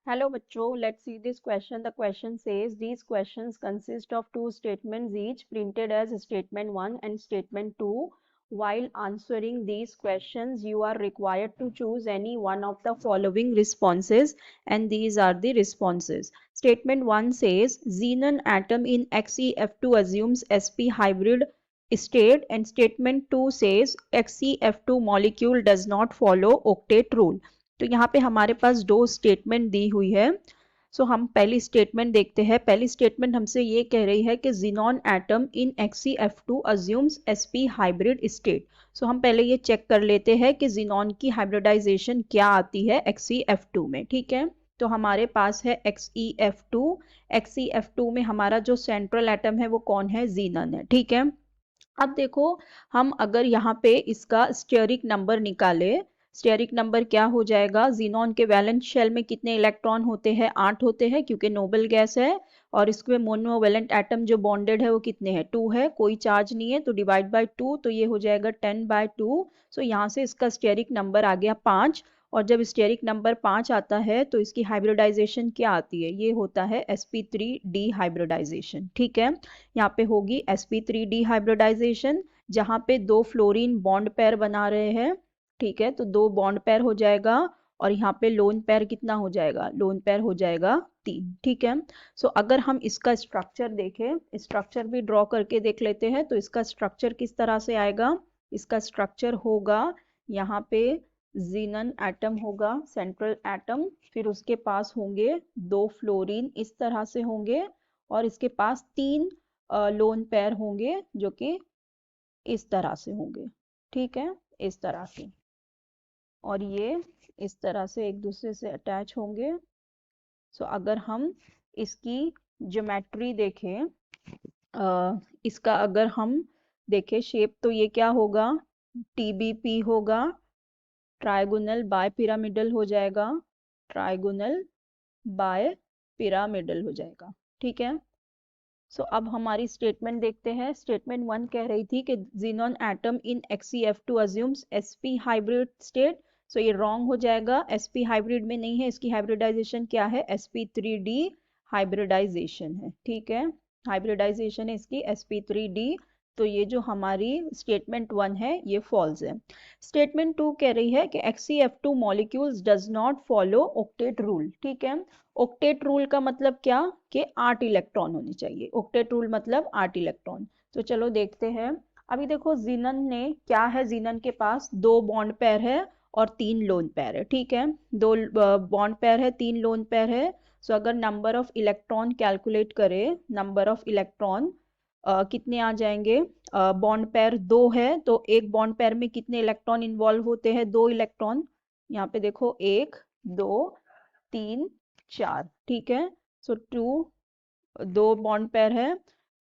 Hello बच्चों, let's see this question. The question says these questions consist of two statements each printed as statement 1 and statement 2. While answering these questions, you are required to choose any one of the following responses, and these are the responses. Statement 1 says xenon atom in XeF2 assumes sp hybrid state, and statement 2 says XeF2 molecule does not follow octet rule. तो यहाँ पे हमारे पास दो statement दी हुई है। सो हम पहली statement देखते हैं। पहली स्टेटमेंट हमसे ये कह रही है कि xenon atom in XeF2 assumes sp hybrid state. So हम पहले ये चेक कर लेते हैं कि xenon की हाइब्रिडाइजेशन क्या आती है XeF2 में। ठीक है, तो हमारे पास है XeF2। XeF2 में हमारा जो सेंट्रल एटम है वो कौन है? xenon है। ठीक है, अब देखो हम अगर यहाँ पे इसका स्टेरिक नंबर निकाले, स्टेरिक नंबर क्या हो जाएगा? जीनॉन के वैलेंस शेल में कितने इलेक्ट्रॉन होते हैं? 8 होते हैं, क्योंकि नोबल गैस है। और इसमें मोनोवैलेंट एटम जो बॉन्डेड है वो कितने हैं? 2 है, कोई चार्ज नहीं है, तो डिवाइड बाय 2, तो ये हो जाएगा 10/2। सो यहाँ से इसका स्टेरिक नंबर आ गया 5। और जब स्टेरिक नंबर 5 आता है तो इसकी हाइब्रिडाइजेशन क्या आती है? ये होता है sp3d हाइब्रिडाइजेशन। ठीक है, यहाँ पे होगी sp3d हाइब्रिडाइजेशन, जहाँ पे दो फ्लोरीन बॉन्ड पेयर बना रहे हैं। ठीक है, तो दो बॉन्ड पेयर हो जाएगा, और यहाँ पे लोन पेयर कितना हो जाएगा? लोन पेयर हो जाएगा 3। ठीक है, सो अगर हम इसका स्ट्रक्चर देखें, स्ट्रक्चर भी ड्रॉ करके देख लेते हैं। तो इसका स्ट्रक्चर किस तरह से आएगा? इसका स्ट्रक्चर होगा, यहाँ पे जीनन एटम होगा, सेंट्रल एटम, फिर उसके पास होंगे दो फ्लोरीन इस तरह से होंगे, और इसके पास 3 लोन पेयर होंगे जो कि इस तरह से होंगे। ठीक है, इस तरह से, और ये इस तरह से एक दूसरे से अटैच होंगे। सो अगर हम इसकी ज्योमेट्री देखें, इसका अगर हम देखें शेप, तो ये क्या होगा? TBP होगा, ट्राइगोनल बाय पिरामिडल हो जाएगा, ट्राइगोनल बाय पिरामिडल हो जाएगा। ठीक है, सो अब हमारी स्टेटमेंट देखते हैं। स्टेटमेंट 1 कह रही थी कि xenon atom in XeF2 assumes sp hybrid state. So ये रॉन्ग हो जाएगा, sp हाइब्रिड में नहीं है, इसकी हाइब्रिडाइजेशन क्या है? sp3d हाइब्रिडाइजेशन है। ठीक है, हाइब्रिडाइजेशन है इसकी sp3d। तो ये जो हमारी स्टेटमेंट 1 है ये फॉल्स है। स्टेटमेंट 2 कह रही है कि XeF2 molecules does not follow octet rule. ठीक है, ऑक्टेट रूल का मतलब क्या? कि 8 इलेक्ट्रॉन होने चाहिए। ऑक्टेट रूल मतलब 8 इलेक्ट्रॉन। तो चलो देखते हैं। अभी देखो जीनन ने क्या है, जीनन के पास 2 बॉन्ड पेयर है और 3 लोन पेयर है। ठीक है, 2 बॉन्ड पेयर है, 3 लोन पेयर है। सो अगर नंबर ऑफ इलेक्ट्रॉन कैलकुलेट करें, नंबर ऑफ इलेक्ट्रॉन कितने आ जाएंगे? बॉन्ड पेयर 2 है, तो एक बॉन्ड पेयर में कितने इलेक्ट्रॉन इन्वॉल्व होते हैं? 2 इलेक्ट्रॉन। यहाँ पे देखो 1 2 3 4। ठीक है, सो 2 बॉन्ड पेयर है,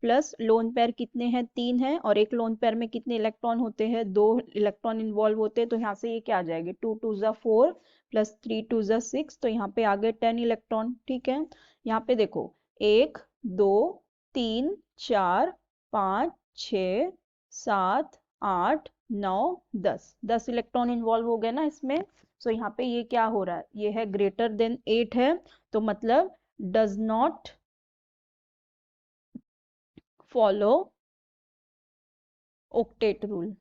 प्लस लोन पेयर कितने हैं? 3 है, और एक लोन पेयर में कितने इलेक्ट्रॉन होते हैं? 2 इलेक्ट्रॉन इन्वॉल्व होते हैं। तो यहाँ से ये क्या आ जाएंगे? 2 2 4 प्लस 3 2 6, तो यहाँ पे आ गए 10 इलेक्ट्रॉन। ठीक है, यहाँ पे देखो 1 2 3 4 5 6 7 8 9 10 इलेक्ट्रॉन इन्वॉल्व हो गए ना इसमें। सो यहाँ पे ये क्या हो रहा है? ये है ग्रेटर देन 8 है, तो मतलब does not follow octet rule.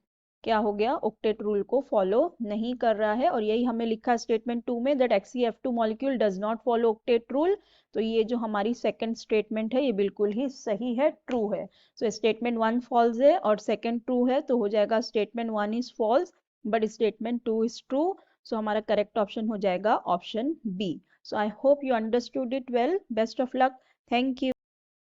क्या हो गया? ऑक्टेट रूल को फॉलो नहीं कर रहा है, और यही हमें लिखा स्टेटमेंट 2 में, that XeF2 molecule does not follow octet rule. तो ये जो हमारी सेकंड स्टेटमेंट है ये बिल्कुल ही सही है, ट्रू है। सो स्टेटमेंट 1 फॉल्स है और सेकंड ट्रू है, तो हो जाएगा statement 1 is false but statement 2 is true. So हमारा करेक्ट ऑप्शन हो जाएगा option B. So I hope you understood it well. Best of luck. Thank you.